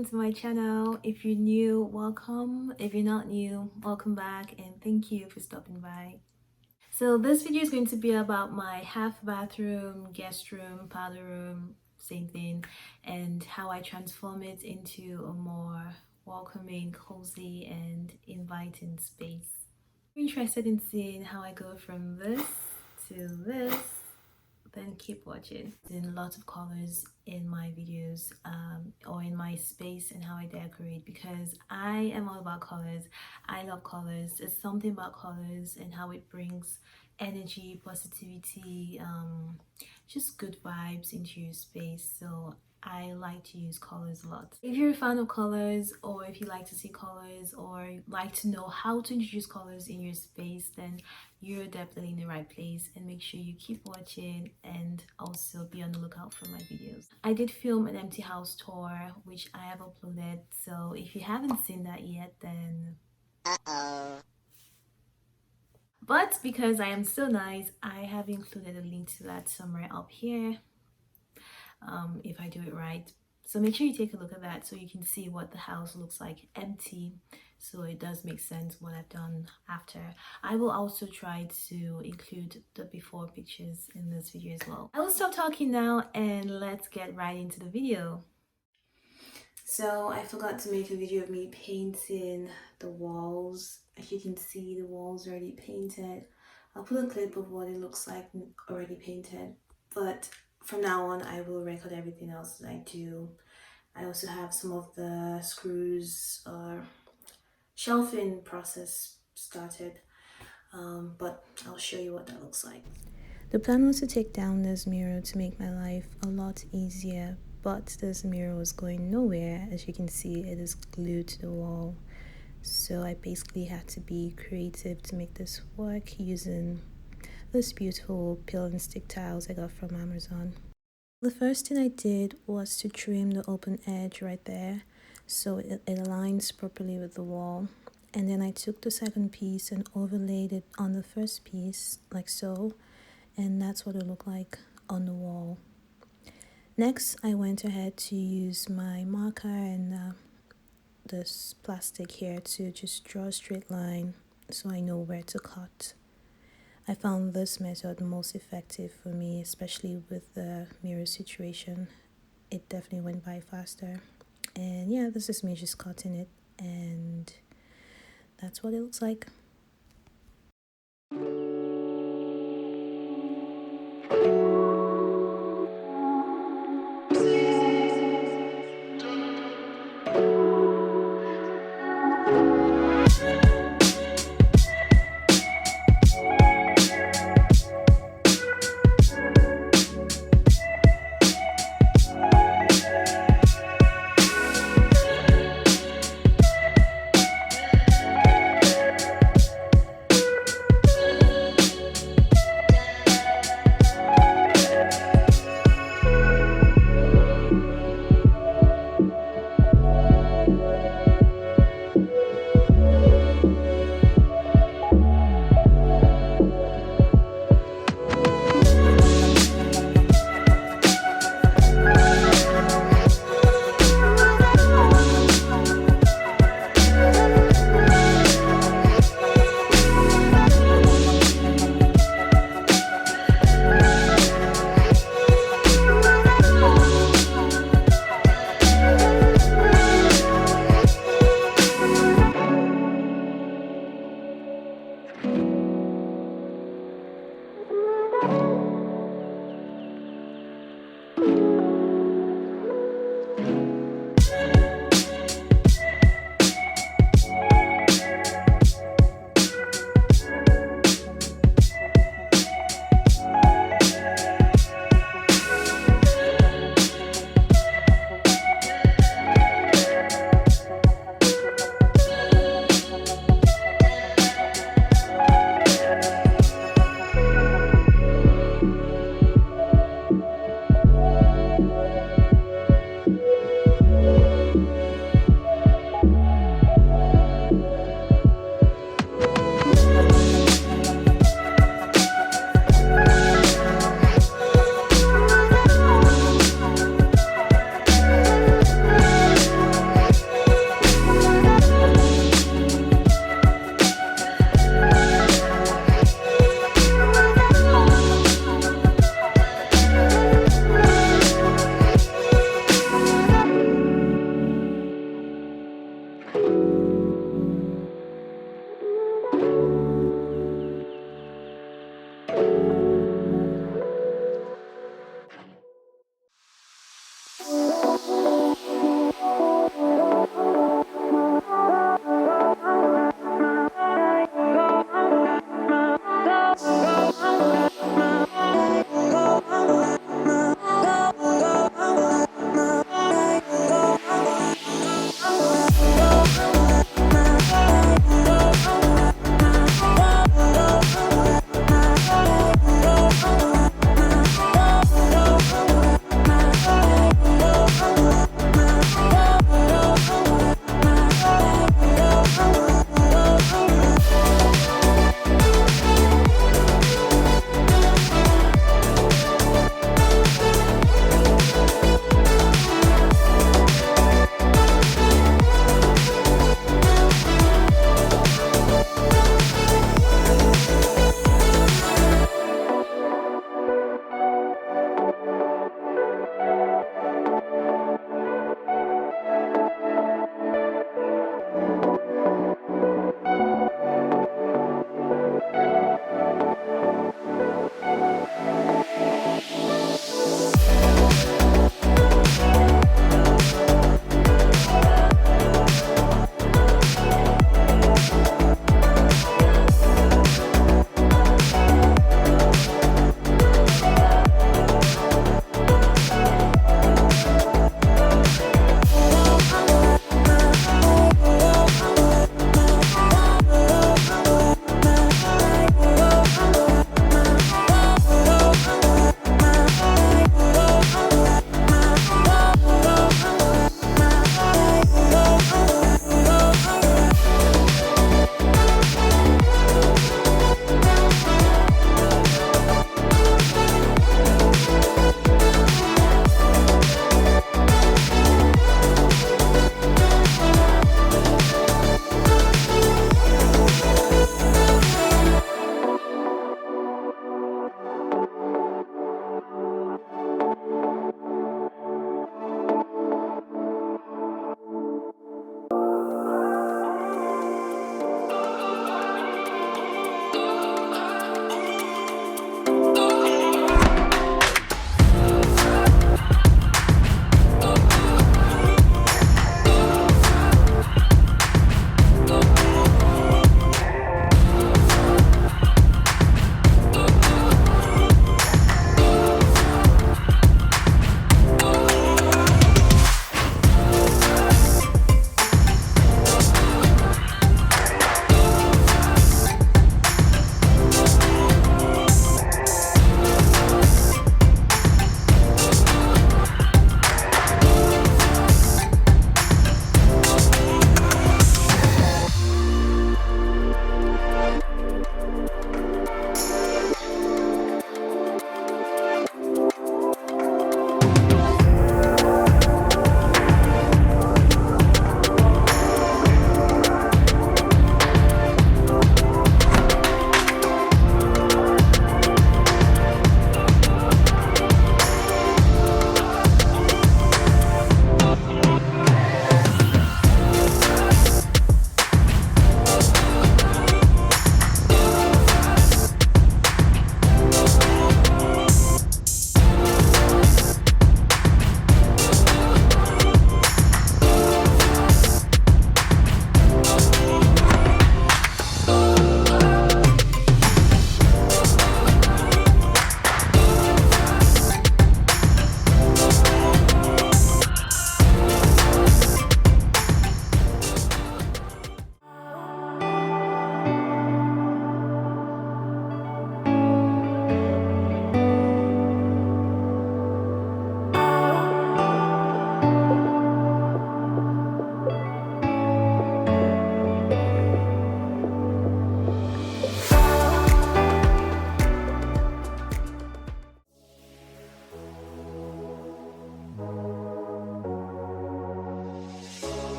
welcome to my channel. If you're new, welcome. If you're not new, welcome back, and thank you for stopping by. So this video is going to be about my half bathroom, guest room, powder room, same thing, and how I transform it into a more welcoming, cozy, and inviting space. If you're interested in seeing how I go from this to this, then keep watching. In lots of colors in my videos or in my space and how I decorate, because I am all about colors. I love colors. It's something about colors and how it brings energy, positivity, just good vibes into your space. So I like to use colors a lot. If you're a fan of colors, or if you like to see colors, or like to know how to introduce colors in your space, then you're definitely in the right place. And make sure you keep watching and also be on the lookout for my videos. I did film an empty house tour, which I have uploaded. So if you haven't seen that yet, then but because I am so nice, I have included a link to that somewhere up here. If I do it right, so make sure you take a look at that so you can see what the house looks like empty, so it does make sense what I've done after. I will also try to include the before pictures in this video as well. I will stop talking now and let's get right into the video. So I forgot to make a video of me painting the walls. As you can see, the walls are already painted. I'll put a clip of what it looks like already painted, but from now on I will record everything else that I do. I also have some of the screws or shelving process started, but I'll show you what that looks like. The plan was to take down this mirror to make my life a lot easier, but this mirror was going nowhere. As you can see, it is glued to the wall. So I basically had to be creative to make this work using this beautiful peel and stick tiles I got from Amazon. The first thing I did was to trim the open edge right there so it aligns properly with the wall. And then I took the second piece and overlaid it on the first piece like so, and that's what it looked like on the wall. Next, I went ahead to use my marker and this plastic here to just draw a straight line so I know where to cut. I found this method most effective for me, especially with the mirror situation. It definitely went by faster. And yeah, this is me just cutting it, and that's what it looks like.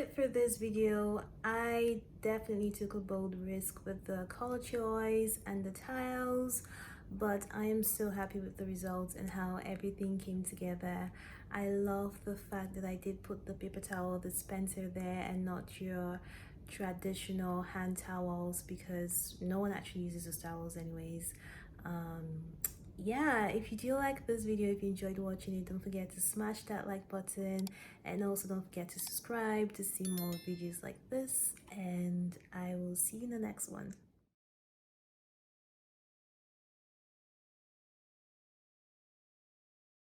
it for this video. I definitely took a bold risk with the color choice and the tiles, but I am so happy with the results and how everything came together. I love the fact that I did put the paper towel dispenser there and not your traditional hand towels, because no one actually uses those towels anyways. um yeah, if you do like this video, if you enjoyed watching it, don't forget to smash that like button, and also don't forget to subscribe to see more videos like this, and I will see you in the next one.